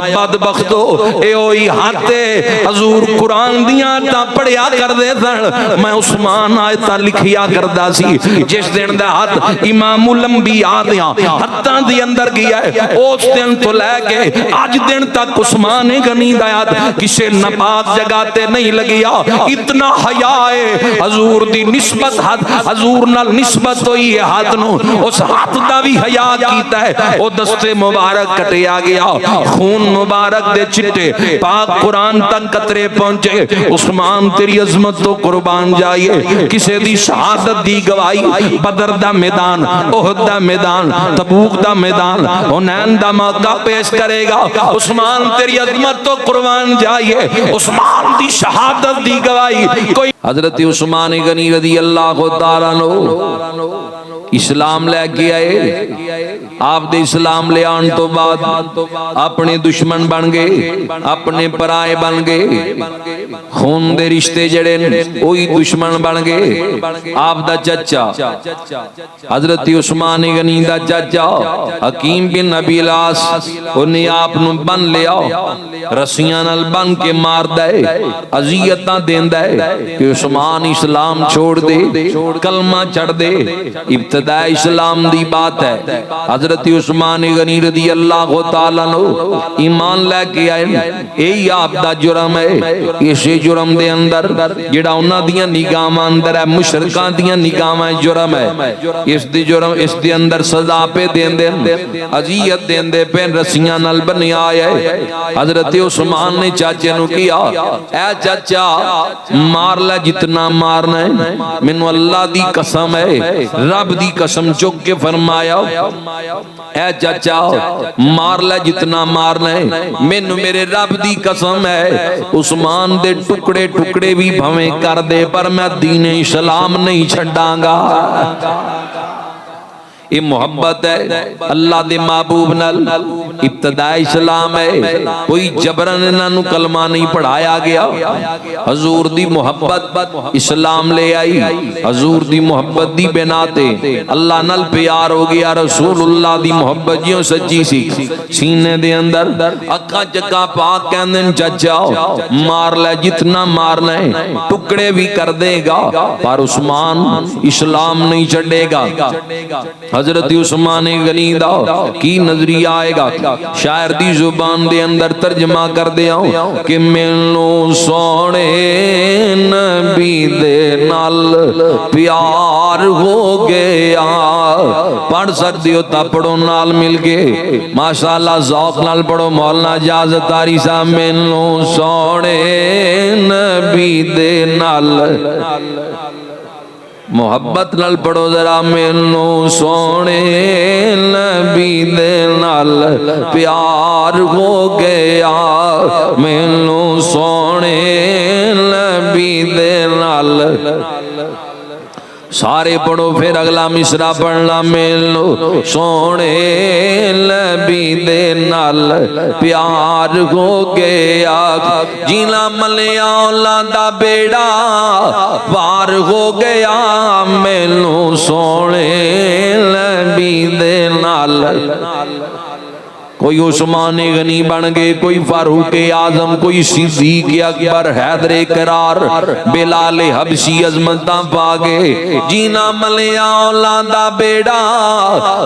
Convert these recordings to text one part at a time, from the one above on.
بدبختو اے اوئی ہاتھے حضور قرآن دیاں تا پڑھیا کر دے سن میں عثمان آیتا لکھیا کردہ سی جس دن دا ہاتھ امام الانبیاء دیاں ہتھاں دی اندر گیا ہے اس دن تو لے کے آج دن تک عثمان غنی دا ہاتھ کسے نپاک جگہ تے نہیں لگیا اتنا حیا ہے حضور دی نسبت حضور نال نسبت ہوئی ہے ہاتھ نو اس ہاتھ دا بھی حیا کیتا ہے او دستے مبارک کٹیا گیا خون مبارک دے چٹے پاک قرآن تک قطرے پہنچے عثمان تیری عظمت تو قربان جائیے کسے دی شہادت دی گواہی بدر دا میدان احد دا میدان تبوک دا میدان حنین دا موقع پیش کرے گا عثمان تیری عظمت تو قربان جائیے عثمان دی شہادت دی گواہی کوئی حضرت عثمان غنی رضی اللہ تعالیٰ عنہ اسلام لے کے آئے آپ دے اسلام لے آن تو بعد اپنے دشمن بن گئے اپنے پرائے بن گئے خون دے رشتے جڑے وہی دشمن بن گئے آپ دا چچا حضرت عثمان غنی دا چچا حکیم بن ابی العاص انہیں آپ نو بن لیا رسیاں نال بن کے مار دے اذیتاں دیندا ہے کہ عثمان اسلام چھوڑ دے کلمہ چڑھ دے ابتداء اسلام دی بات ہے حضرت عثمان غنی رضی اللہ تعالیٰ عنہ ایمان لے کے آئے یہی آپ دا جرم ہے اسی جرم دے اندر جڑا انہاں دیاں نگاہاں اندر ہے مشرکاں دیاں نگاہاں جرم ہے اس دی جرم اس دے اندر سزا پہ دین دے اذیت دین دے پہ رسیاں نال بنیا ہے حضرت عثمان نے چاچے نو کیا اے چاچا مار لے جتنا مارنا ہے مینوں اللہ دی قسم ہے رب دی قسم چک کے فرمایا اے چاچا مار لے جتنا مارنا ہے مینوں میرے رب دی قسم ہے عثمان دے ٹکڑے ٹکڑے بھی بھویں کر دے پر میں دین اسلام نہیں چھڈاں گا یہ محبت ہے اللہ دے محبوب نال ابتدائی اسلام ہے کوئی جبرن انہوں کلمہ نہیں پڑھایا گیا حضور دی محبت اسلام لے آئی حضور دی محبت دی بناتے اللہ نال پیار ہو گیا رسول اللہ دی محبت جیوں سچی سی سینے دے اندر اکھا چکا پاک کہندن چچا مار لے جتنا مارنا ہے ٹکڑے بھی کر دے گا پر عثمان اسلام نہیں چھڑے گا حضرت عثمان غنی دا کی نظریہ آئے گا شاعر دی زبان دے اندر ترجمہ کر دیا کہ مینوں سونے نبی دے نال پیار ہو گیا پڑھ سکتے ہو تا پڑھو نال مل کے ماشاءاللہ ذوق نال پڑھو مولانا اجازت تاری صاحب مینوں سونے نبی دے نال محبت نال پڑھو ذرا مینوں سونے نبی دے نال پیار ہو گیا مینوں سونے نبی دے نال سارے پڑھو پھر اگلا مصرع پڑھنا مینوں سونے نبی دے نال پیار ہو گیا جینا ملیا اولاداں بیڑا پار ہو گیا مینوں سونے نبی دے نال کوئی عثمان غنی بن گئے کوئی فاروق اعظم کوئی صدیق اکبر حیدر کرار بلال حبشی عظمتاں پا گئے جینا ملیا اولاداں بیڑا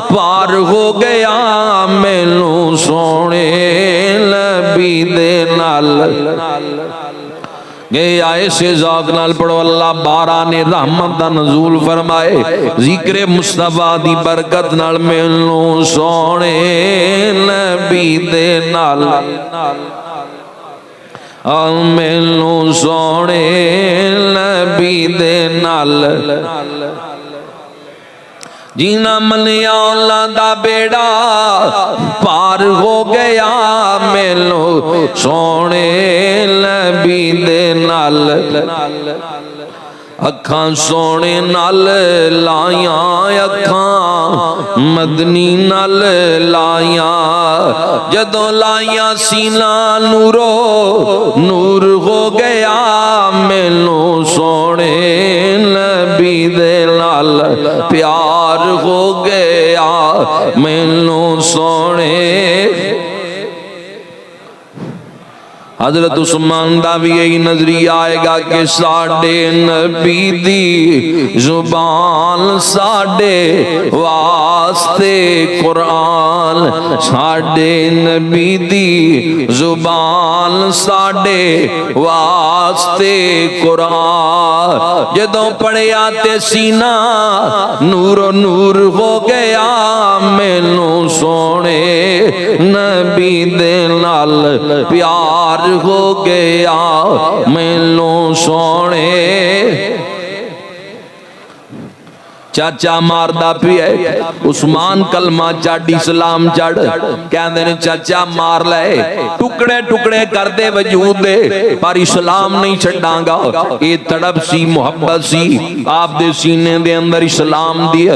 پار ہو گیا مینوں سونے نبی دے نال گئے آئے سے ذوق نال پڑھو اللہ باران رحمت دا نزول فرمائے ذکر مصطفیٰ دی برکت نال مینوں سونے نبی دے نال مینوں سونے نبی دے نال جینا منیا اولاداں بیڑا پار ہو گیا مینوں سونے نبی دے نال اکھاں سونے نال لائیاں اکھاں مدنی نال لائیاں جدوں لائیاں سینہ نورو نور ہو گیا مینوں سونے نبی دے نال پیار ہو گیا مینوں سونے حضرت عثمان دا بھی یہی نظریہ آئے گا کہ ساڈے نبی دی زبان ساڈے واسطے قرآن، ساڈے نبی دی زبان ساڈے واسطے قرآن، جدوں پڑھیا تے سینہ نور و نور ہو گیا، مینوں سونے نبی دے نال پیار ہو گیا، مینوں سونے چاچا ماردا پیا عثمان کلمہ چڑھ اسلام چڑھ کہندے نے چاچا مار لے ٹکڑے ٹکڑے کر دے وجود دے پر اسلام نہیں چھڈاں گا، اے تڑپ سی محبت سی آپ دے سینے دے اندر اسلام دی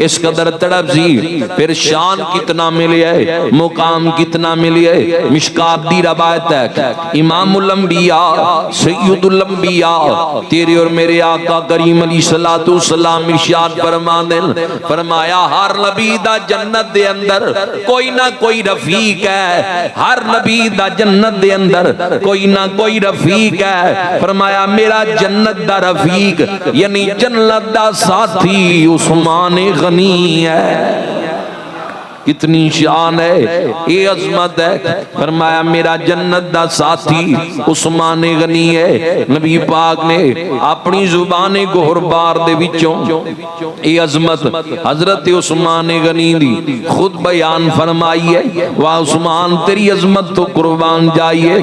اس قدر تڑپ سی، پھر شان کتنا ملی ہے، مقام کتنا ملی ہے۔ مشکات دی روایت ہے امام الانبیاء سید الانبیاء تیرے اور میرے آقا کریم علیہ الصلوۃ والسلام ارشاد فرمایا ہر نبی دا جنت دے اندر کوئی نہ کوئی رفیق ہے، ہر نبی دا جنت دے اندر کوئی نہ کوئی رفیق ہے، فرمایا میرا جنت دا رفیق یعنی جنت دا ساتھی عثمان غنی ہے۔ کتنی شان ہے، یہ عظمت ہے، فرمایا میرا جنت دا ساتھی عثمان غنی ہے۔ نبی پاک نے اپنی زبان گہربار دے وچوں یہ عظمت حضرت عثمان غنی دی خود بیان فرمائی ہے، واہ عثمان تیری عظمت تو قربان جائیے،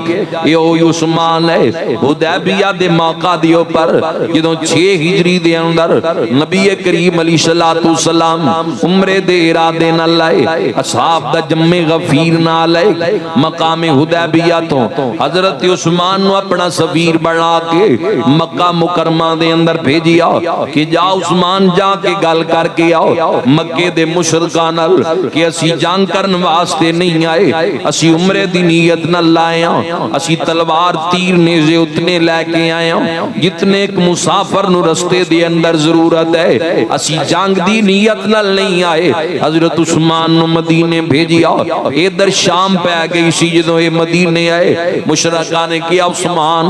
یہ عثمان ہے حدیبیہ دے موقع دیو پر جدوں 6 ہجری دے اندر نبی کریم علیہ الصلوۃ والسلام عمرے دے ارادے نال لائے، اصحاب دا جمع غفیر نال لائے، مقام حدیبیہ تو حضرت عثمان نو اپنا سفیر بنا کے مکہ مکرمہ دے اندر بھیجیا کہ جا عثمان جا کے گل کر کے آؤ مکے دے مشرکاں نال کہ اسی جنگ کرن واسطے نہیں آئے، اسی عمرے دی نیت نال لائے ہاں، اسی تلوار تیر نیزے اتنے لے کے آئے ہاں جتنے ایک مسافر نو رستے دے اندر ضرورت ہے، اسی جنگ دی نیت نال نہیں آئے۔ حضرت عثمان نو مدینے بھیجیا، ادھر شام پہ آ گئی سی جدوں یہ مدینے آئے، مشرکاں نے کیا عثمان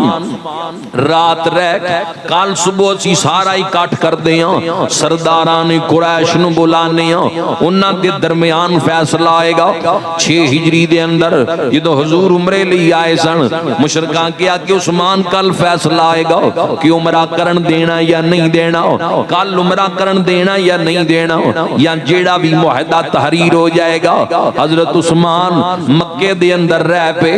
رات رہ کل صبح اسی سارا اکٹھ کر دیاں، سرداران قریش نو بلانے ہاں، انہاں دے درمیان فیصلہ آئے گا۔ 6 ہجری دے اندر جدوں حضور عمرے لئی آئے سن، مشرکاں کیا کہ عثمان کل فیصلہ آئے گا کہ عمرہ کرن دینا یا نہیں دینا، کل عمرہ کرن دینا یا نہیں دینا، یا جیڑا بھی معاہدہ تحریر ہو جائے گا۔ حضرت عثمان مکے دے اندر رہ پہ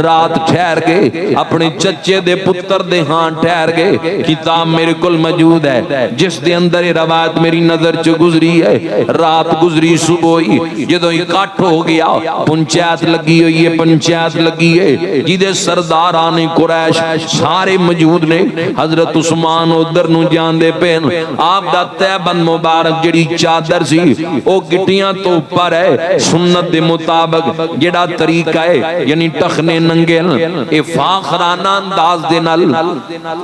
رات ٹھہر کے اپنے چچے دے پتر دے ہاں ٹھہر گئے، کتاب میرے کل موجود ہے جس دے اندر یہ روایت میری نظر چ گزری ہے۔ رات گزری صبح ہوئی جدوں اکٹھ ہو گیا، پنچایت لگی ہوئی ہے، پنچایت لگی ہے جدے سرداران قریش سارے موجود نے۔ حضرت عثمان ادھر نو جان دے پین آپ دا تیبند مبارک جڑی چادر سی او گٹیاں تو اوپر ہے، سنت دے مطابق جڑا طریقہ ہے یعنی ٹخنے ننگے اے فاخرانہ انداز دے نال،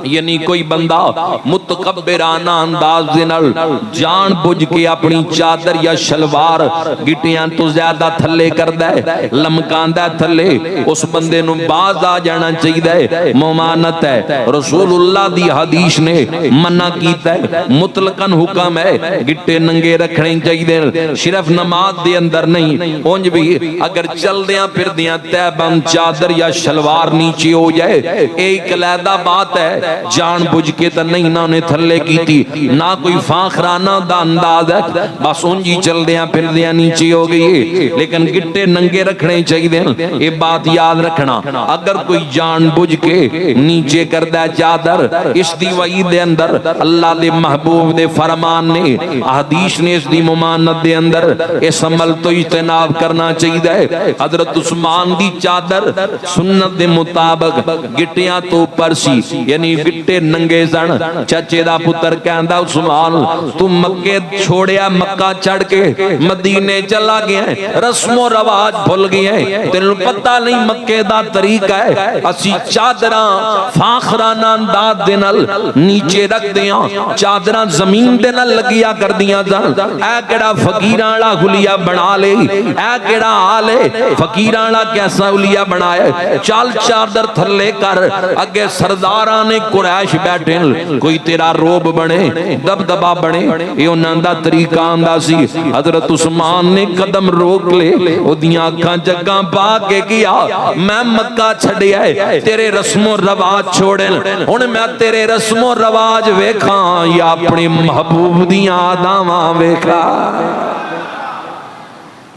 یعنی کوئی بندہ متکبرانہ انداز دے نال جان بوجھ کے اپنی چادر یا شلوار گٹیاں تو زیادہ تھلے کردا ہے، لمکاندا تھلے، اس بندے نو باز آ جانا چاہیے، ممانت ہے۔ رسول اللہ دی حدیث نے منع کیتا ہے، مطلقاً حکم ہے گٹے ننگے رکھنے چاہیے، صرف نماز دے اندر نہیں، اونج بھی اگر چل دیاں پھر دیاں تیبند چادر یا شلوار نیچے ہو جائے، ایک علیحدہ بات ہے، جان بوجھ کے تو نہیں نہ انہیں تھلے کی تھی، نہ کوئی فاخرانہ دا انداز ہے، بس اونجی چل دیاں پھر دیاں نیچے ہو گئی، لیکن گٹے ننگے رکھنے چاہیے۔ یہ بات یاد رکھنا، اگر کوئی جان بوجھ کے نیچے کردہ چادر، اس دی وحی دے اندر اللہ دے محبوب دے فرمان نے، حدیث نے اس دی ممانت دے اندر اس عمل تو اجتناب کرنا چاہیے۔ حضرت عثمان دی چادر سنت دے مطابق گٹیاں تو اوپر سی، یعنی گٹے ننگے سن۔ چچے دا پتر کہندا عثمان تو مکے چھوڑیا، مکہ چڑھ کے مدینے چلا گیا ہے، رسم و رواج بھول گئے ہیں، تینوں پتہ نہیں مکے دا طریقہ ہے، اسی چادراں فاخرانہ انداز دے نال نیچے رکھ دیاں، چادراں زمین دے نال لگیا کر دیاں، اے کیڑا فقیراں والا حلیہ بنا لے اے کیڑا حال ہے فقیراں دا کیسا اولیاء بنایا چل چادر تھلے کر اگے سرداراں نے قریش بیٹھے کوئی تیرا روب بنے دبدبا بنے یہ انہاں دا طریقہ آندا سی حضرت عثمان نے قدم روک لے اودیاں اکھاں جگاں پا کے کیا میں مکہ چھڈیا ہے تیرے رسم و رواج چھوڑن ہن میں تیرے رسم و رواج ویکھاں یا اپنی محبوب دیاں اداواں ویکھاں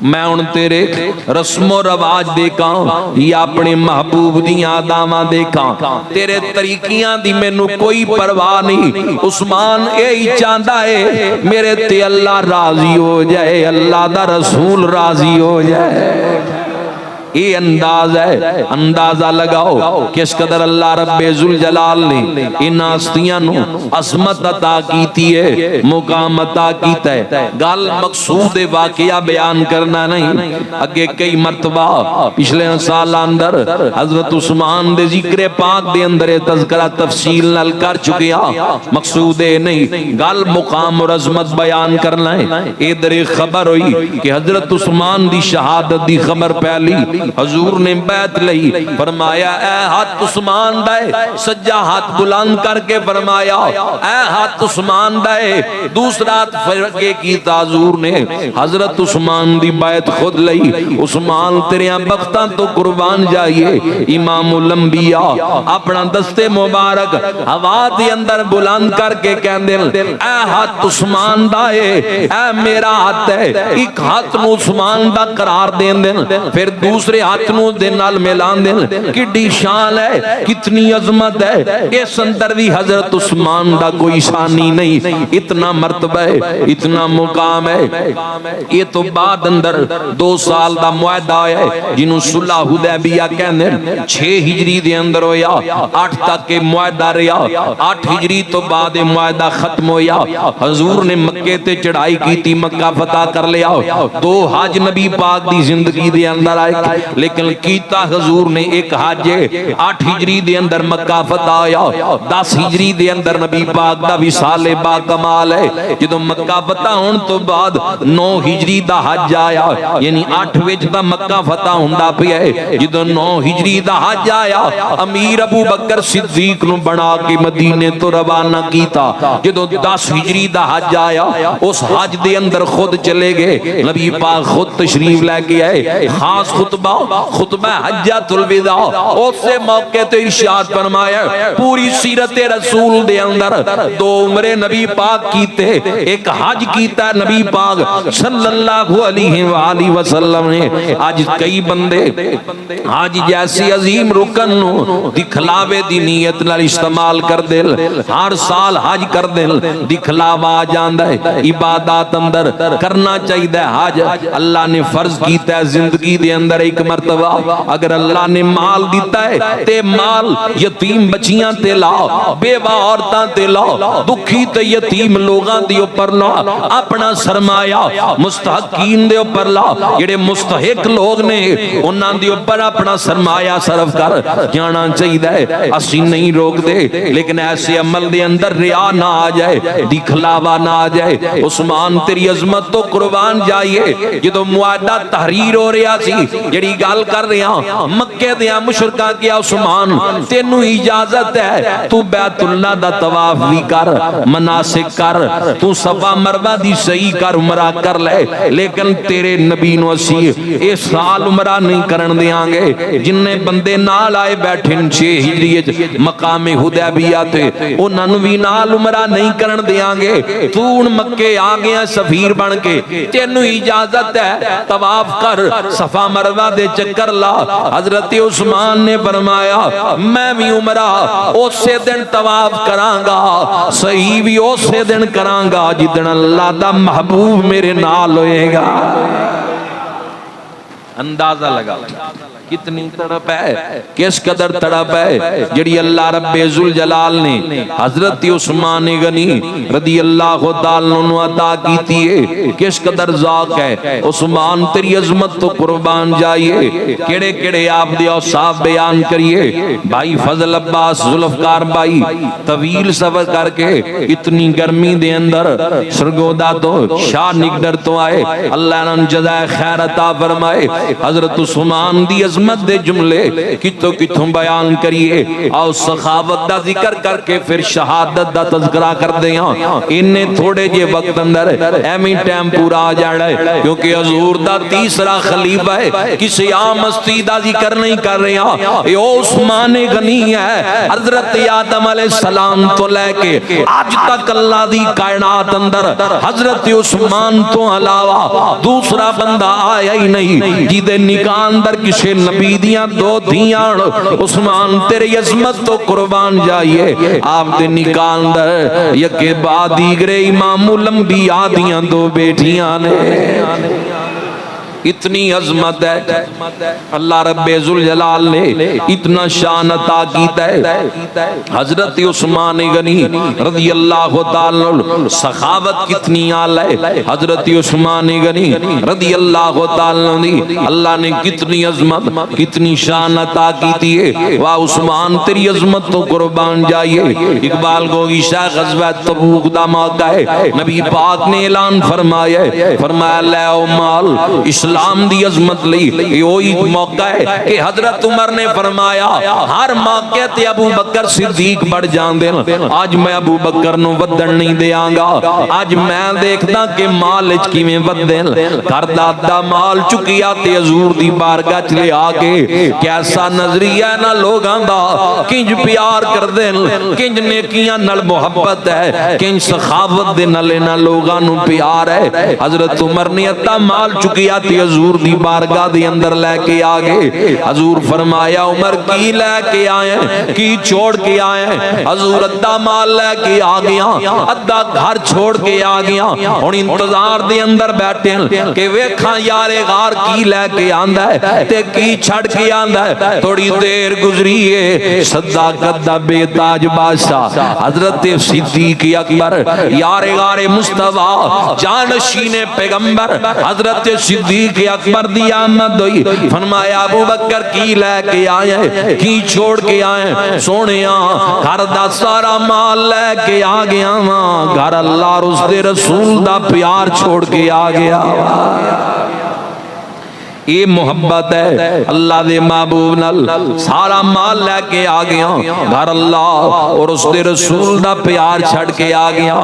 میں ان تیرے رسم و رواج دیکھاں یا اپنے محبوب دیاں اداواں دیکھاں تیرے طریقیاں دی مینوں کوئی پرواہ نہیں عثمان یہی چاہتا ہے میرے تے اللہ راضی ہو جائے اللہ دا رسول راضی ہو جائے یہ انداز ہے اندازہ لگاؤ کس قدر اللہ رب ذوالجلال نے ان ہستیاں نو عظمت عطا کیتی ہے مقام عطا کیتا ہے گل مقصود واقعہ بیان کرنا نہیں اگے کئی مرتبہ پچھلے سال اندر حضرت عثمان دے ذکر پاک دے اندر تذکرہ تفصیل نال کر چکیا مقصود نہیں گل مقام اور عظمت بیان کرنا ہے ادھر خبر ہوئی کہ حضرت عثمان دی شہادت دی خبر پہلی حضور نے بیعت لئی فرمایا اے ہاتھ عثمان دے سجا ہاتھ بلند کر کے فرمایا اے ہاتھ عثمان دے دوسرا ہاتھ فرقے کیتا حضور نے حضرت عثمان دی بیعت خود لئی عثمان تیریاں بختاں تو قربان جائیے امام الانبیاء اپنا دستے مبارک ہوا دے اندر بلند کر کے کہندے اے ہاتھ عثمان دا اے میرا ہاتھ ہے ایک ہاتھ نو عثمان دا قرار دین دین پھر دوسرے ہاتھ نو دے نال ملان دین کڈی شان ہے کتنی عظمت ہے اس اندر بھی حضرت عثمان دا کوئی ثانی نہیں اتنا مرتبہ ہے اتنا مقام ہے یہ تو بعد اندر 2 سال دا معاہدہ ہے جنوں صلح حدیبیہ کہندے 6 ہجری دے اندر ہویا 8 تک کے معاہدہ رہیا 8 ہجری تو بعد معاہدہ ختم ہویا حضور نے مکے تے چڑھائی کی تھی مکہ فتح کر لیا 2 حج نبی پاک دی زندگی دے اندر آئے لیکن کیتا حضور نے ایک حج 8 ہجری دے اندر مکہ فتح آیا 10 ہجری دے اندر نبی پاک دا وصال با کمال ہے جدوں مکہ فتح ہون تو بعد 9 ہجری دا حج آیا یعنی 8 وچ دا مکہ فتح ہوندا پیا ہے جدوں 9 ہجری دا حج آیا امیر ابو بکر صدیق نو بنا کے مدینے تو روانہ کیتا جدوں 10 ہجری دا حج آیا اس حج دے اندر خود چلے گئے نبی پاک خود تشریف لے کے آئے خاص خطبہ حجۃ الوداع اس سے موقع تے ارشاد فرمایا پوری سیرت رسول دے اندر 2 عمرے نبی پاک کیتے ایک حج کیتا نبی پاک صلی اللہ علیہ وآلہ وسلم نے آج کئی بندے حج جیسی عظیم رکن نو دکھلاوے دی نیت نال استعمال کر دل ہر سال حج کر دل دکھلاوا آ جاندا ہے عبادات اندر کرنا چاہیے حج اللہ نے فرض کیتا ہے زندگی دے اندر ایک مرتبہ اگر اللہ نے مال دیتا ہے تے مال یتیم بچیاں تے لا بیوہ عورتاں تے لا دکھی تے یتیم لوگاں دی اوپر لا اپنا سرمایہ مستحقین دے اوپر لا جڑے مستحق لوگ نے انہاں دی اوپر اپنا سرمایہ صرف کر جانا چاہیے اسی نہیں روک دے لیکن ایسے عمل دے اندر ریا نہ آ جائے دکھلاوا نہ آ جائے عثمان تیری عظمت تو قربان جائیے جدو معاہدہ تحریر ہو رہا سی جڑی گل کر رہا مکے دیاں مشرکاں کیا عثمان تینوں اجازت ہے تو بیت اللہ دا طواف بھی کر مناسک کر تو صفا مروہ دی صحیح کر عمرہ کر لے لیکن تیرے نبی نو اسی اس سال عمرہ نہیں کرن دیاں گے جننے بندے نال آئے بیٹھے 6 ہجری مقام حدیبیہ تے انہاں نوں وی نال عمرہ نہیں کرن دیاں گے تو ہن مکے آ گیا سفیر بن کے تینوں اجازت ہے طواف کر صفا مروہ دے چکر لا حضرت عثمان نے فرمایا میں بھی عمرہ اسی دن طواف کراں گا صحیح بھی اسی دن کراں گا جدن اللہ دا محبوب میرے نال ہوئے گا اندازہ لگا کتنی تڑپ ہے، کس قدر تڑپ ہے جڑی اللہ رب ذوالجلال نے حضرت عثمان غنی رضی اللہ تعالیٰ عنہ عطا کیتی ہے، کس قدر ذوق ہے۔ عثمان تیری عظمت تو قربان جائیے، کیڑے کیڑے آپ دے اوصاف بیان کریے۔ بھائی فضل عباس ذوالفقار بھائی طویل سفر کر کے اتنی گرمی دے اندر سرگودا تو شاہ نگڈر تو آئے، اللہ نے جزائے خیر عطا فرمائے۔ حضرت عثمان دی عظمت دے جملے کتوں کتوں بیان کریے، آؤ سخاوت دا ذکر کر کے پھر شہادت دا تذکرہ کر دیں۔ انہیں تھوڑے جے وقت اندر ایمی ٹائم پورا آ جاڑا ہے، کیونکہ حضور دا تیسرا خلیفہ ہے، کسی عام ہستی دا ذکر نہیں کر رہے ہیں، یہ عثمان غنی ہے۔ حضرت آدم علیہ السلام تو لے کے آج تک اللہ دی کائنات اندر حضرت عثمان تو علاوہ دوسرا بندہ آیا ہی نہیں جیدے نکاح اندر کسی نبی دیاں دو دھیاں۔ عثمان تیری عظمت تو قربان جائیے، آپ دے نکاح اندر یکے بعد دیگرے امام الانبیاء دیاں دو بیٹیاں نے۔ اتنی عظمت ہے، اللہ رب ذوالجلال نے اتنا شان عطا کیتا ہے۔ حضرت عثمان غنی رضی اللہ تعالی، سخاوت کتنی اعلی ہے حضرت عثمان غنی رضی اللہ تعالی، اللہ نے کتنی عظمت کتنی شان عطا کیتی ہے۔ واہ عثمان تیری عظمت تو قربان جائیے۔ اقبال کو عشاء غزوہ تبوک دا موقع ہے، نبی پاک نے اعلان فرمایا فرمایا لے او مال اسلام دی عظمت لی۔ یہی موقع ہے کہ حضرت عمر نے فرمایا ہر موقع تے ابو بکر صدیق بڑھ جان دے، آج میں ابو بکر نو ودن نہیں دیاں گا، آج میں دیکھتا کہ مال اچ کی میں ودن کردہ دا مال چکیا تے حضور دی بارگاہ چلے آگے۔ کیسا نظریہ نہ لوگاں دا، کنج پیار کر دیں، کنج نیکیاں نل محبت ہے، کنج سخاوت دے نلے نہ لوگاں نو پیار ہے۔ حضرت عمر نے اتا مال چکیا تے حضور دی بارگاہ دی اندر لے کے آگے۔ حضور فرمایا عمر کی لے کے آئے کی چھوڑ کے آئے؟ حضور ادھا مال لے کے آگیا، ادھا گھر چھوڑ کے آگیا، اور انتظار دے اندر بیٹھے کہ ویکھاں یار غار کی لے کے آندہ ہے تے کی چھڑ کے آندہ ہے۔ تھوڑی دیر گزری ہے، صداقت دا بے تاج بادشاہ حضرت صدیق اکبر یار غار مصطفیٰ جانشین پیغمبر حضرت صدیق اکبر دی آمد ہوئی، فرمایا ابو بکر کی لے کے آئے کی چھوڑ کے آئے؟ سونیاں گھر دا سارا مال لے کے آگیا، گھر اللہ اور اس دے رسول دا پیار چھوڑ کے آگیا۔ یہ محبت ہے اللہ دے محبوب نال، سارا مال لے کے آگیا، گھر اللہ اور اس دے رسول دا پیار چھڑ کے آگیا۔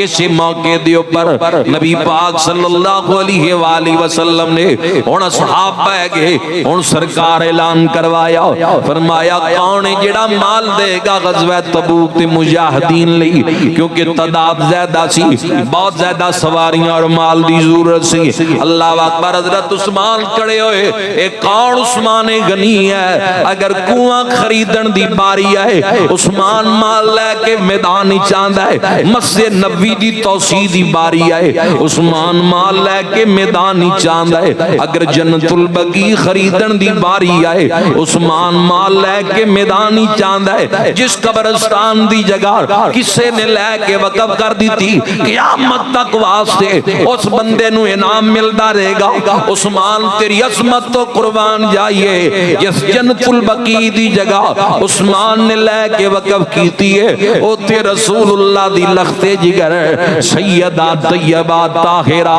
اسی موقع دے اوپر نبی پاک صلی اللہ علیہ وآلہ وسلم نے ان اصحاب پہ گئے، ان سرکار اعلان کروایا، فرمایا کون جڑا مال دے گا غزوہ تبوک تے مجاہدین لئی، کیونکہ تعداد زیادہ سی، بہت زیادہ سواریاں اور مال دی ضرورت سی۔ اللہ اکبر، حضرت عثمان کھڑے ہوئے، ایک کون عثمان غنی ہے، اگر کنواں خریدن دی باری آئے عثمان مال لے کے میدان چاندہ ہے، مسجد نبوی دی توسیع دی باری آئے عثمان مال لے کے میدان چاندہ ہے، اگر جنت البقیع خریدن دی باری آئے عثمان مال لے کے میدان چاندہ ہے۔ جس قبرستان دی جگہ کسے نے لے کے وقف کر دی تھی، قیامت تک واسطے اس بندے نو انعام ملدا رہے گا۔ عثمان تیری عظمت تو قربان جائیے، جس جنت البقیع دی جگہ عثمان نے لے کے وقف کیتی ہے، او تے رسول اللہ دی لخت جگر سیدہ طیبہ طاہرہ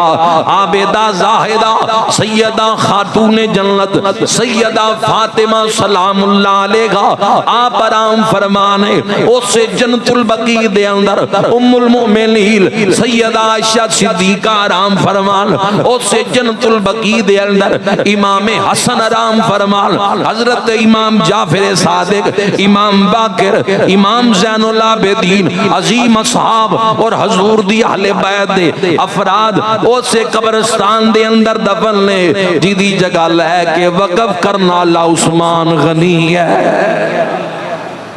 عابدہ زاہدہ سیدہ خاتون جنت سیدہ فاطمہ سلام اللہ علیہا آپ آرام فرمانے اس جنت البقیع دے اندر ام المؤمنین سیدہ عائشہ صدیقہ آرام فرمان، اس جنت البقیع دے اندر امام حسن آرام فرمان، حضرت امام جعفر صادق، امام باقر، امام زین العابدین، عظیم اصحاب اور حضور دی اہل بیت دے افراد اسے قبرستان دے اندر دفن نے، جی جگہ لے کے وقف کرنا اللہ عثمان غنی ہے۔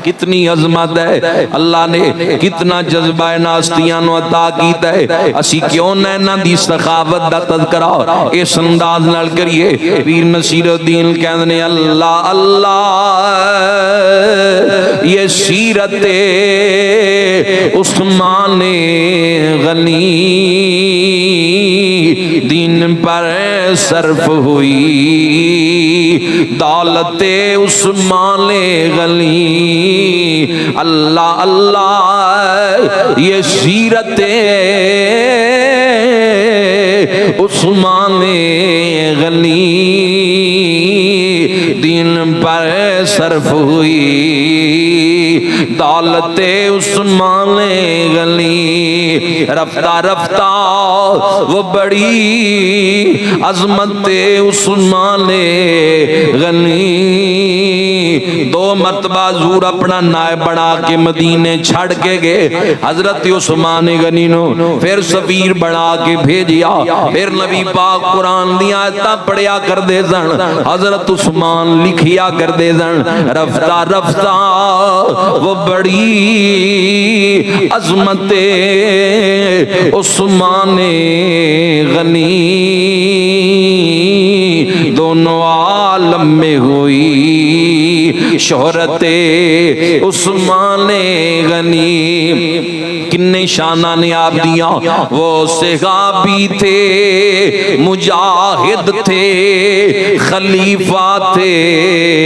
کتنی عظمت ہے، اللہ نے کتنا جذبہ ناستیاں نو عطا کیتا ہے، اسی کیوں نہ انہاں دی سخاوت دا تذکرہ اس انداز نال کریے۔ پیر نصیر الدین کہندے نے اللہ اللہ یہ سیرت عثمان غنی دین پر صرف ہوئی، دولت عثمان غنی اللہ اللہ یہ سیرت عثمان غنی دین پر صرف ہوئی، دولت عثمان غنی رفتہ رفتہ وہ بڑی عظمت عثمان غنی۔ دو مرتبہ حضور اپنا نائب بنا کے مدینے چھڑ کے گئے، حضرت عثمان غنی نو پھر سفیر بنا کے بھیجیا، پھر نبی پاک قرآن دیا آیتاں پڑھیا کر دے سن، حضرت عثمان لکھیا کر دے سن۔ رفتہ رفتہ وہ بڑی عظمت عثمان غنی دونوں عالم میں ہوئی، شہرت عثمان غنی کنے شانہ نے آپ دیا۔ وہ صحابی تھے، مجاہد تھے، خلیفہ تھے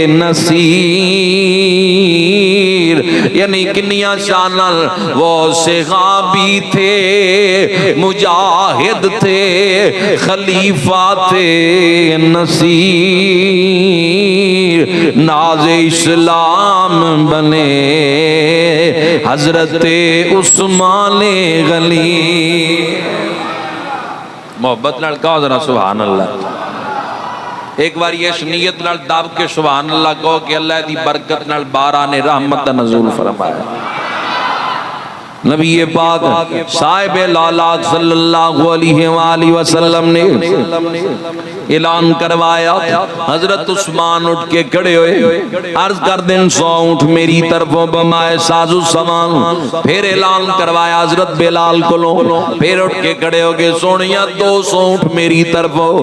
نصیر، یعنی کنیاں شانہ وہ صحابی تھے، مجاہد تھے، خلیفہ تھے نصیر، ناز اسلام بنے حضرت عثمان غنی۔ محبت نال کہو ذرا سبحان اللہ، ایک بار یہ نیت نال دب کے سبحان اللہ کہو کہ اللہ دی برکت نال باران رحمت دا نزول فرمایا۔ نبی پاک صاحب لالاک صلی اللہ علیہ وآلہ وسلم نے اعلان کروایا، حضرت عثمان اٹھ کے کھڑے ہوئے، عرض کر دیں 100 اونٹ میری طرفوں بمائے ساز و سامان، پھر اعلان کروایا حضرت بلال کو لو، پھر اٹھ کے کھڑے ہو گئے سونیا 200 اونٹ میری طرفوں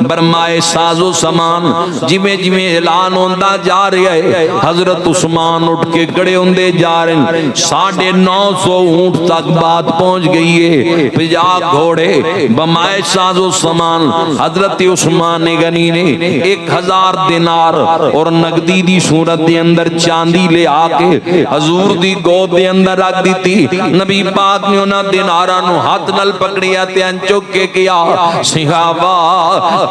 برمائے ساز و سامان۔ جویں جویں اعلان ہوندہ جا رہے ہے حضرت عثمان اٹھ کے کھڑے ہوندے جا رہے ہیں، 950 اونٹ تک بات پہنچ گئی ہے، 50 گھوڑے بمائے ساز و سامان۔ حضرت عثمان غنی نے 1000 دینار اور نقدی دی صورت دے اندر چاندی لے آکے حضور دی گود دے اندر رکھ دیتی۔ نبی پاک نے انہاں دیناراں نو ہاتھ نال پکڑیا تے چک کے کیا، صحابہ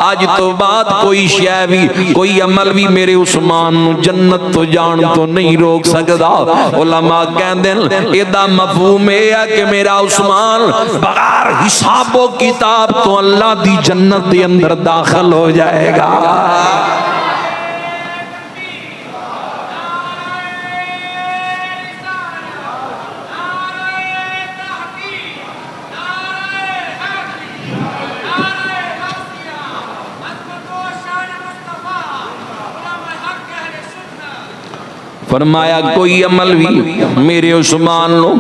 آج تو بعد کوئی شے بھی کوئی عمل بھی میرے عثمان نو جنت تو جان تو نہیں روک سکدا۔ علماء کہندے ایدا مفہوم ہے کہ میرا عثمان بغیر حساب و کتاب تو اللہ دی جنت دے اندر داخل ہو جائے گا۔ فرمایا کوئی عمل بھی میرے عثمان نو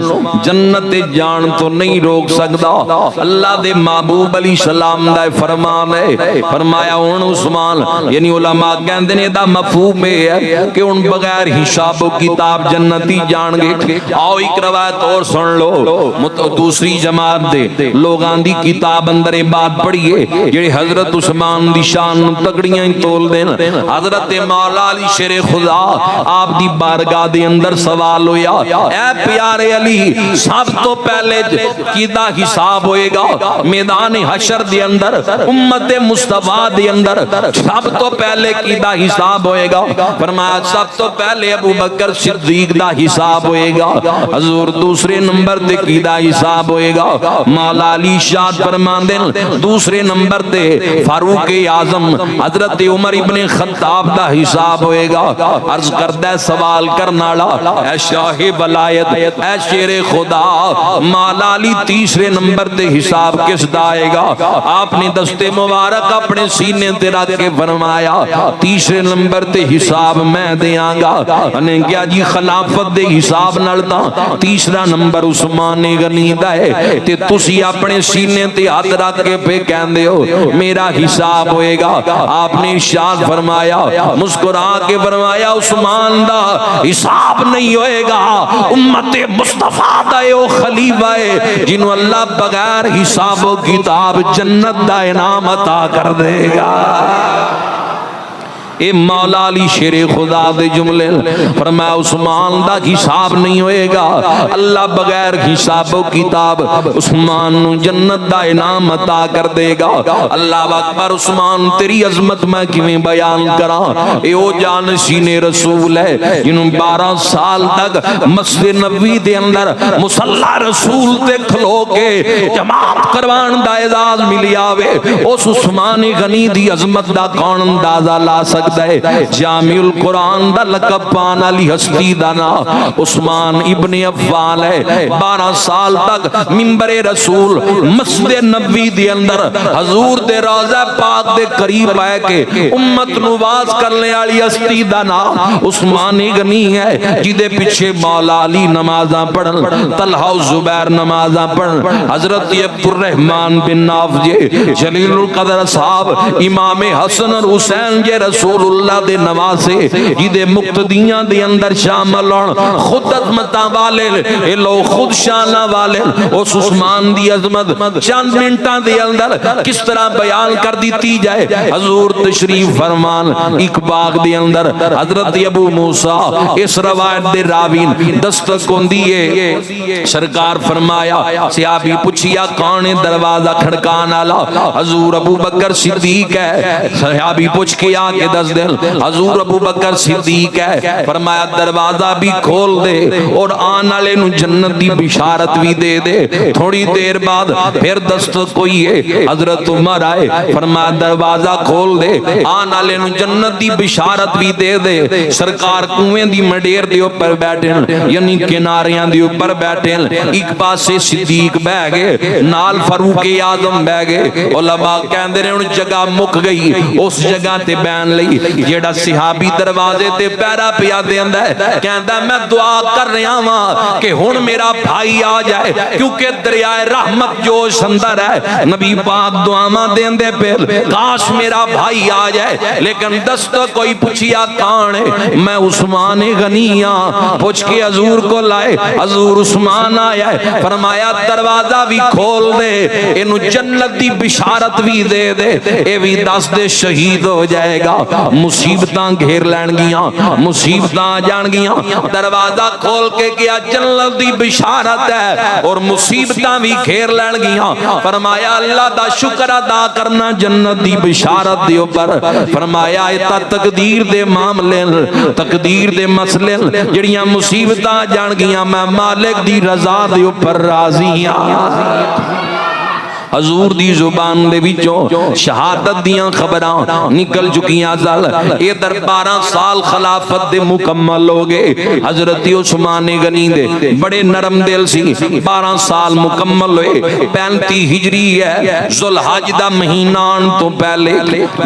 جنت جان تو نہیں روک سکدا، اللہ دے محبوب علیہ السلام دا فرمان ہے۔ فرمایا ان عثمان یعنی علماء کہندے نے دا مفہوم ہے کہ ان بغیر حساب و کتاب جنتی جان گے۔ آؤ ایک روایت اور سن لو، دوسری جماعت دے لوگاں دی کتاب اندر بات پڑھیے جڑے حضرت عثمان دی شان تگڑیاں تول دین۔ حضرت مولا علی شیر خدا آپ دی بارگاہ دے اندر سوال ہویا، اے پیارے علی سب تو پہلے کیدا حساب ہوئے گا میدان حشر دے اندر، امت مصطفیٰ دے اندر سب تو پہلے کیدا حساب ہوئے گا؟ فرمایا سب تو پہلے ابو بکر صدیق دا حساب ہوئے گا۔ حضور دوسرے نمبر تے کیدا حساب ہوئے گا؟ مولا علی شاد فرماندے دوسرے نمبر تے فاروق اعظم حضرت عمر ابن خطاب دا حساب ہوئے گا۔ عرض کردہ سوال سوال کرنا لا اے شاہ ولایت اے شیر خدا مولا علی تیسرے نمبر تے حساب کس دا آئے گا؟ آپ نے دست مبارک اپنے سینے تے رکھ کے فرمایا تیسرے نمبر تے حساب میں دیاں گا. انہیں کیا جی خلافت دے حساب نلتا تیسرا نمبر عثمان غنی دا ہے تے تسی اپنے سینے تے ہاتھ رکھ کے پہ کہندے ہو میرا حساب ہوئے گا. آپ نے ارشاد فرمایا مسکرا کے فرمایا عثمان دا حساب نہیں ہوئے گا, امت مصطفیٰ دا او خلیفہ ہے جنہوں اللہ بغیر حساب و کتاب جنت دا انعام عطا کر دے گا. اے مولا علی شیر خدا دے جملے فرمایا عثمان دا حساب نہیں ہوئے گا, اللہ بغیر حساب و کتاب عثمان نو جنت دا انعام عطا کر دے گا. اللہ اکبر. عثمان تیری عظمت میں کیویں بیان کراں, اے او جانشین رسول ہے جنہوں 12 سال تک مسجد نبوی دے اندر مصلی رسول تے کھلو کے جماعت کروان دا اعزاز ملیا وے. اس عثمان غنی دی عظمت دا کون اندازہ لا سکتا ہے؟ جامع القرآن دا لقب پان علی ہستی دا نا عثمان ابن عفان ہے. 12 سال تک منبر رسول مسجد نبوی دے اندر حضور دے روضہ پاک دے قریب آئے کہ امت نواز کرنے والی ہستی دا نا عثمان غنی ہے جدے پیچھے مولا علی نمازاں پڑھن, طلحہ زبیر نمازاں پڑھن, حضرت عبد الرحمن بن عوف جے جلیل القدر صاحب, امام حسن اور حسین جے رسول اللہ دے نواسے جدے مقتدیاں دے اندر شامل ہون, خود عظمتاں والے اے لو خود شانہ والے. اس عثمان دی عظمت چند منٹاں دے اندر کس طرح بیان کر دیتی جائے. حضور تشریف فرمان ایک باغ دے اندر حضرت ابو موسیٰ اس روایت دے راوین دستک ہوندیے سرکار فرمایا صحابی پوچھیا کون دروازہ کھڑکان آلا؟ حضور ابو بکر صدیق ہے. صحابی پوچھ کے آگے دس دل حضور ابو بکر صدیق ہے. فرمایا دروازہ بھی کھول دے اور آن والے نو جنت دی بشارت بھی دے دے. تھوڑی دیر بعد پھر دستک کوئی ہے حضرت عمر آئے, فرمایا دروازہ کھول دے آن والے نو جنت دی بشارت بھی دے دے. سرکار کنویں دی مڈیر دے اوپر بیٹھن یعنی کناریاں دے اوپر بیٹھن, ایک پاسے صدیق بہ گئے نال فاروق اعظم بہ گئے. علماء کہندے نے ان جگہ مک گئی اس جگہ تے بین لئی جیڑا صحابی دروازے تے پیرا پیا دیندا ہے کہندا میں دعا کر رہا ہاں کہ ہن میرا بھائی آ جائے کیونکہ دریائے رحمت جوش اندر ہے. نبی پاک دعاواں دیندے پھر کاش میرا بھائی آ جائے, لیکن دست کوئی پوچھیا کون ہے؟ میں عثمان غنی ہاں. پوچھ کے حضور کو لائے, حضور عثمان آیا ہے. فرمایا دروازہ بھی کھول دے, اینو جنت دی بشارت بھی دے دے, اے بھی دس دے شہید ہو جائے گا. مصیبتاں گھیر لین گیاں, مصیبتاں آ جان گیاں. دروازہ کھول کے کیا جنت دی بشارت ہے اور مصیبتاں بھی گھیر لین گیاں. فرمایا اللہ دا شکر ادا کرنا جنت دی بشارت دے اوپر. فرمایا اے تقدیر دے معاملے تقدیر دے مسئلے جڑیاں مصیبتاں جان گیاں میں مالک دی رضا دے اوپر راضی ہاں. حضور دی زبان دے وچوں شہادت دیاں خبراں نکل چکیاں زل. اے در 12 سال خلافت دے مکمل ہو گئے. حضرت عثمان غنی دے بڑے نرم دل سی. 12 سال مکمل ہوئے. 35 ہجری ہے ذوالحج دا مہینہ آن تو پہلے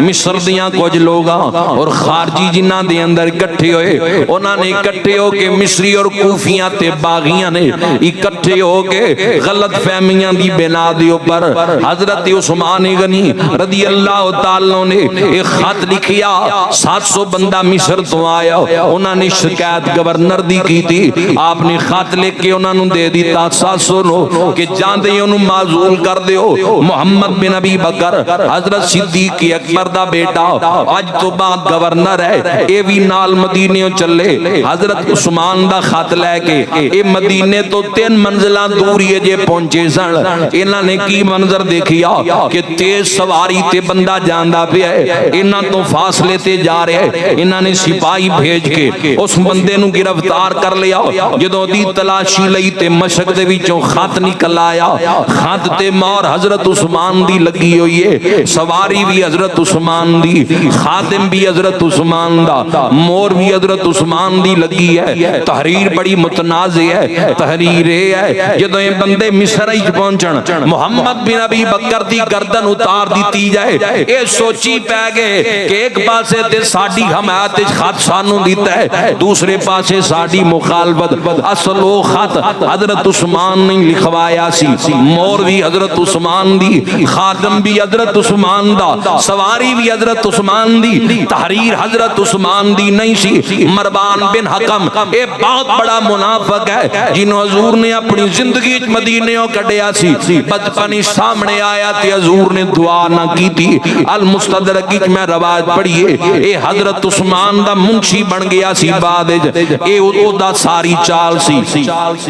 مصر دیاں کچھ لوگاں اور خارجی جنہاں دے اندر اکٹھے ہوئے, انہاں نے اکٹھے ہو کے مصری اور کوفیاں تے باغیاں نے اکٹھے ہو کے غلط فہمیاں دی بنا دے اوپر حضرت عثمان غنی رضی اللہ تعالیٰ نے ایک خط لکھیا. 700 بندہ مصر تو آیا, انہوں نے شکایت گورنر دی کی تھی. آپ نے خط لکھ کے انہوں نے دے دیتا 700 نو کہ جان دے انہوں معزول کر دے ہو محمد بن ابی بکر حضرت صدیق اکبر دا بیٹا آج تو بعد گورنر ہے, اے بھی نال مدینے چلے. حضرت عثمان دا خط لے کے اے مدینے تو 3 منزلہ دوری جے پہنچے سن. انہوں نے کی منزل منظر دیکھیا کہ تیز سواری تے بندہ جاندا پیا ہے، انہاں تو فاصلے تے جا رہے ہیں، انہاں نے سپاہی بھیج کے اس بندے نو گرفتار کر لیا۔ جدوں دی تلاشی لئی تے مشک دے وچوں خط نکل آیا، خط تے مور حضرت عثمان دی لگی ہوئی ہے، سواری بھی حضرت عثمان دی، خادم بھی حضرت عثمان دا، مور بھی حضرت عثمان دی لگی ہے۔ تحریر بڑی متنازع ہے، تحریر ہے جدوں یہ بندے مصر وچ پہنچن محمد بن ابی بکر دی گردن اتار دیتی جائے، اے سوچی پے گئے کہ ایک پاسے تے ساڈی حمایت خط سانو دیتا ہے، دوسرے پاسے ساڈی مخالفت، اصل وہ خط حضرت عثمان نے لکھوایا سی، مور بھی حضرت عثمان دی، خادم بھی حضرت عثمان دا، سواری بھی حضرت عثمان دی، تحریر حضرت عثمان دی نہیں سی۔ مروان بن حکم اے بہت بڑا منافق ہے جنہوں حضور نے اپنی زندگی مدینیوں کڈیا سی، بچپنی سامنے آیا تے حضور نے دعا نہ کی تھی۔ المستدرک میں روایت پڑھیے، اے حضرت عثمان دا منشی بن گیا سی بعد اے او دا ساری چال سی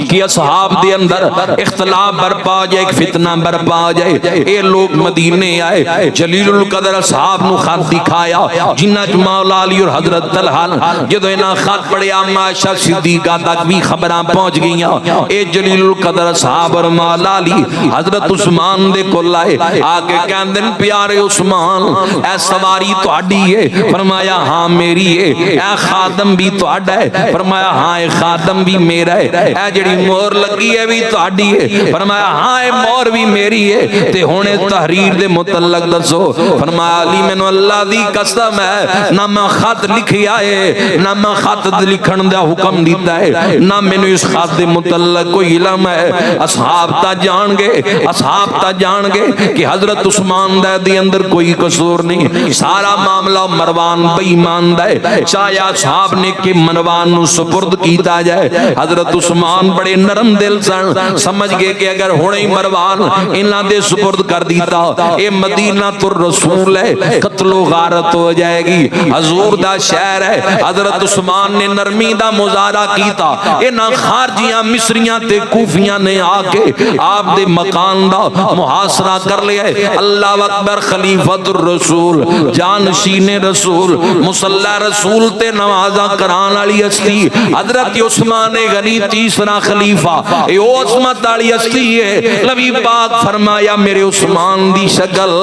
کہ اصحاب دے اندر اختلاف برپا جائے، ایک فتنہ برپا جائے۔ اے لوگ مدینے آئے، جلیل القدر اصحاب نو خط دکھایا جنہ چ مولا علی اور حضرت طلحہ، جدوں انہاں خط پڑھیا عائشہ صدیقہ تک بھی خبراں پہنچ گئیاں۔ اے جلیل القدر اصحاب اور مولا علی حضرت عثمان دے کول آئے، آگے کہندے پیارے عثمان اے سواری تہاڈی ہے؟ فرمایا ہاں میری ہے۔ اے خادم بھی تہاڈا ہے؟ فرمایا ہاں اے خادم بھی میرا ہے۔ اے جڑی مور لگی ہے بھی تہاڈی ہے؟ فرمایا ہاں اے مور بھی میری ہے۔ تے ہن تحریر دے متعلق دسو۔ فرمایا علی مینوں اللہ دی قسم ہے نہ میں خط لکھیا ہے، نہ میں خط لکھن دا حکم دیتا ہے، نہ مینوں اس خط دے متعلق کوئی علم ہے۔ اصحاب تا جان گے، اصحاب تا جان گے کہ حضرت عثمان دے اندر کوئی قصور نہیں، سارا معاملہ مروان بے ایمان دا ہے، چاہے اصحاب نے کہ مروان نو سپرد کیتا جائے۔ حضرت عثمان بڑے نرم دل سن، سمجھ گئے کہ اگر ہونے مروان انہاں دے سپرد کر دیتا اے مدینہ الرسول ہے، قتل و غارت ہو جائے گی، حضور دا شہر ہے۔ حضرت عثمان نے نرمی دا مظاہرہ کیتا، انہاں خارجیاں مصریاں تے کوفیاں نے آ کے آپ دے مکان دا محاصرہ کر لیا۔ اللہ اکبر، خلیفۃ الرسول، جانشین رسول، مصلی رسول تے نمازاں کران والی ہستی حضرت عثمان غنی تیسرا خلیفہ، اے او عظمت والی ہستی ہے۔ نبی پاک فرمایا میرے عثمان دی شکل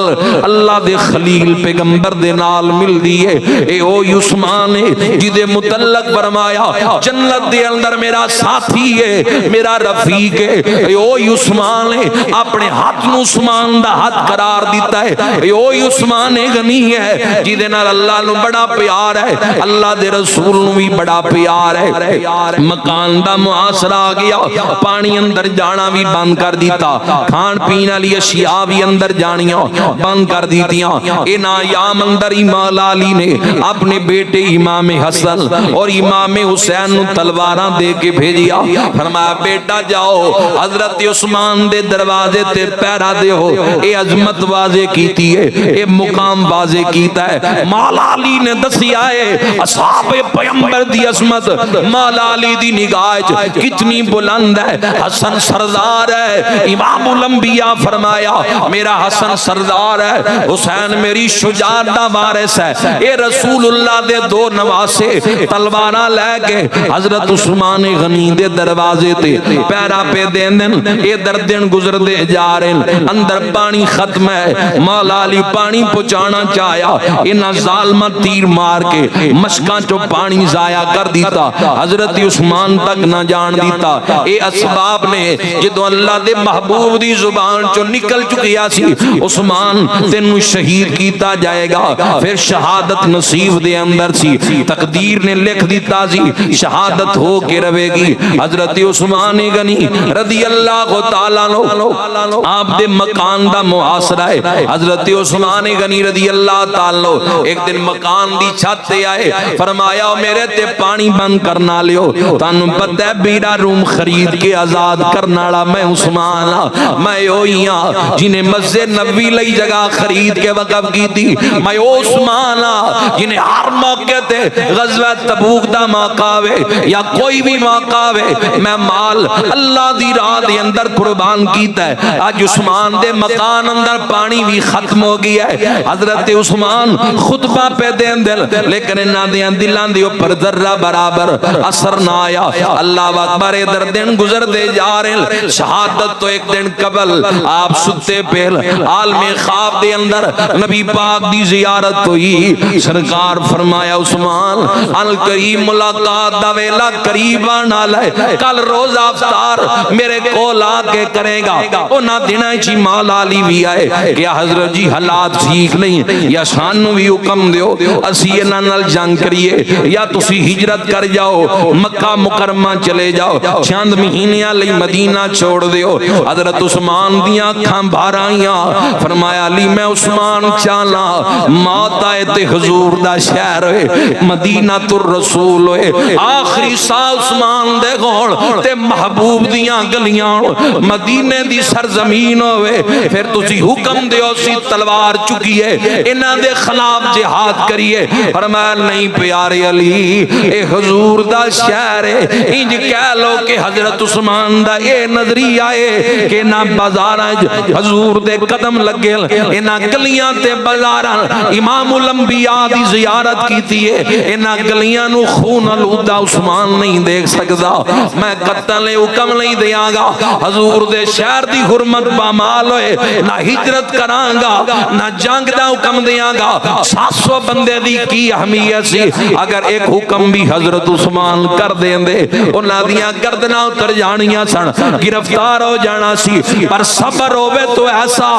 اللہ دے خلیل پیغمبر دے نال مل دی ہے، اے او عثمان ہے جدے متعلق فرمایا جنت دے اندر میرا ساتھی ہے، میرا رفیق ہے۔ اے او عثمان ہے، اپنے ہاتھ نو عثمان دا ہاتھ قرار دیتا ہے۔ اے او عثمان غنی ہے جدے نال اللہ نو بڑا پیار ہے، اللہ دے رسول نو بھی بڑا پیار ہے۔ مکان دا محاصرہ آ گیا، پانی اندر جانا بھی بند کر دیتا، کھان پین والی اشیاء بھی اندر جانیاں بند کر دیتیاں۔ ان ایام اندر امام علی نے اپنے بیٹے امام حسن اور امام حسین نو تلواراں دے کے بھیجیا، فرمایا بیٹا جاؤ حضرت عثمان دے دروازے تے پہرا دے ہو، اے عظمت واضح کیتی ہے، اے مقام واضح کیتا ہے۔ مولا علی نے دسیا ہے اصحاب پیغمبر دی عظمت مولا علی دی نگاہ کتنی بلند ہے۔ حسن سردار ہے، امام الانبیاء فرمایا میرا حسن سردار ہے، حسین میری شجاعت دا وارث ہے۔ اے رسول اللہ دے دو نواسے تلواراں لے کے حضرت عثمان غنی دے دروازے تے پیرا پہ دین اے دردن گزر دے جا رہے، اندر پانی ختم ہے۔ مولا علی پانی پہنچانا چاہیا، انہاں ظالمہ تیر مار کے مشکاں چو پانی ضائع کر دیتا، حضرت عثمان تک نہ جان دیتا۔ اے اسباب نے جدو اللہ دے محبوب دی زبان چو نکل چکیا سی عثمان تینو شہید کیتا جائے گا، پھر شہادت نصیب دے اندر سی، تقدیر نے لکھ دیتا سی شہادت ہو کے روے گی۔ حضرت عثمان غنی رضی اللہ تعالیٰ عنہ آپ دے مکان دا محاصرہ ہے۔ حضرت عثمان غنی رضی اللہ تعالیٰ ایک دن مکان دی چھت تے آئے، فرمایا میرے تے پانی بند کرنا لیو، تانوں پتہ ہے بیڑا روم خرید کے آزاد کرنا والا میں عثمان ہاں، میں ہوئی ہاں جنہیں مسجد نبوی لئی جگہ خرید کے وقف کی تھی، میں عثمان ہاں جنہیں ہر موقع تے غزوہ تبوک دا موقع ہوئے یا کوئی بھی موقع ہوئے میں مال اللہ دی راہ دے اندر قربان کیتا ہے۔ آج عثمان دے مکان اندر پانی بھی ختم ہو گیا ہے. حضرت عثمان خطبہ پہ دین دل لیکن انہاں دیاں دلاں دے اوپر ذرہ برابر اثر نہ آیا. اللہ اکبر. ادھر دن گزر دے جا رہے. شہادت تو ایک دن قبل آپ ستے پہل عالم خواب دے اندر نبی پاک دی زیارت ہوئی. سرکار فرمایا عثمان القریب ملاقات دا ویلا قریب آن والا ہے. کل روز افطار میرے کول آ کے کرے گا. انہاں دناں چ مولا علی بھی آئے کہ حضرت جی حالات ٹھیک نہیں یا سانو بھی حکم دیو اسی انہاں نال جنگ کریے یا تسی ہجرت کر جاؤ مکہ مکرمہ چلے جاؤ چند مہینیاں لئی مدینہ چھوڑ دیو. حضرت عثمان دیاں اکھاں بھر آئیاں. فرمایا علی میں عثمان چالا موت آئے تے حضور دا شہر ہوئے مدینہ الرسول ہوئے آخری سا عثمان دے گھوڑ تے محبوب دیاں گلیاں مدینے دی سرزمین ہوئے. پھر تسی حکم دیو سی تلوار چکیے انہاں دے خلاف جہاد کریے. فرمایا نہیں پیارے علی اے حضور دا شہر ہے. انج کہہ لو کہ حضرت عثمان دا اے نظریہ ہے کہ نہ بازاراں حضور دے قدم لگے انہاں گلیاں تے بازاراں امام الانبیاء دی زیارت کیتی ہے. انہاں گلیاں نو خون آلودہ عثمان نہیں دیکھ سکدا. میں قتل حکم نہیں دیاں گا. حضور دے شہر دی حرمت بامال ہوئے نہ ہجرت کراں گا نہ جنگ دا حکم دیاں گا. 700 بندے دی کی اہمیت سی. اگر ایک حکم بھی حضرت عثمان کر دیں دے انہاں دیاں گردناں اتر جانیاں سن گرفتار ہو جانا سی. پر صبر ہوئے تو ایسا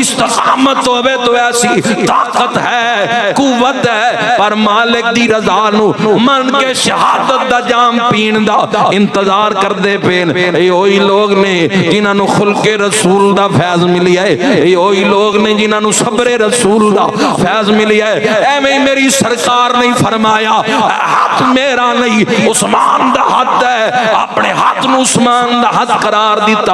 استقامت ہوئے تو ایسی طاقت ہے قوت ہے. پر مالک دی رضا نو من کے شہادت دا جام پین دا انتظار کر دے پین. اے ہوئی لوگ نے جنہاں نو خلق رسول دا فیض ملی ہے. اے ہوئی لوگ نے جنہاں نو صبر رسول دا فیض ملی ہے. اے میں میری سرکار نہیں فرمایا ہاتھ میرا نہیں عثمان دا ہاتھ ہے. اپنے ہاتھ نو عثمان دا ہاتھ قرار دیتا.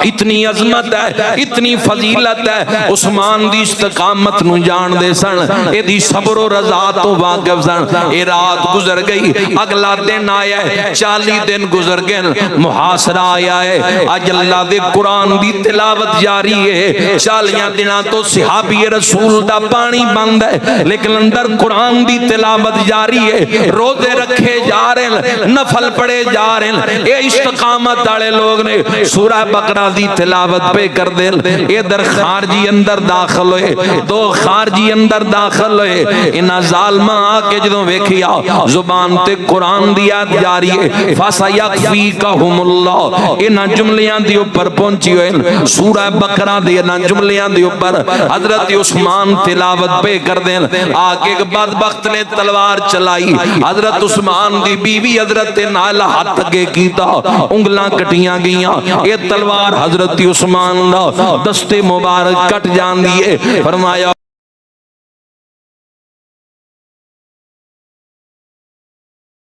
اتنی عظمت ہے اتنی فضیلت ہے. عثمان دی استقامت نو جان دے سن. اے دی صبر و رضا تو واقف سن. اے رات گزر گئی اگلا دن آیا ہے 40 دن گزر گئے محاصرہ آیا ہے. اج اللہ دے قرآن دی تلاوت جاری ہے. 40 دناں تو صحابی رسول دا پانی بند ہے لیکن اندر قرآن دی تلاوت جاری ہے. روزے رکھے جا رہے ہیں نفل پڑے جا رہے ہیں. اے استقامت والے لوگ نے سورہ بقرہ دی تلاوت پہ کر دے. ادھر خارجی اندر داخل ہوئے 2 خارجی اندر داخل ہوئے. انہاں ظالماں آ کے جدوں ویکھیا زبان تے قرآن دی آیت جاری ہے فَسَيَكْفِيكَهُمُ اللَّهُ. انہاں جملیاں دی اوپر پہنچی ہوئے سورہ بقرہ دی انہاں جملیاں دی اوپر حضرت عثمان تلاوت پہ کر دیں. آگے ایک بدبخت نے تلوار چلائی. حضرت عثمان دی بیوی حضرت نائلہ ہاتھ اگے کیتا انگلاں کٹیاں گئیاں. یہ تلوار حضرت عثمان دا دستے مبارک کٹ جان دیئے. فرمایا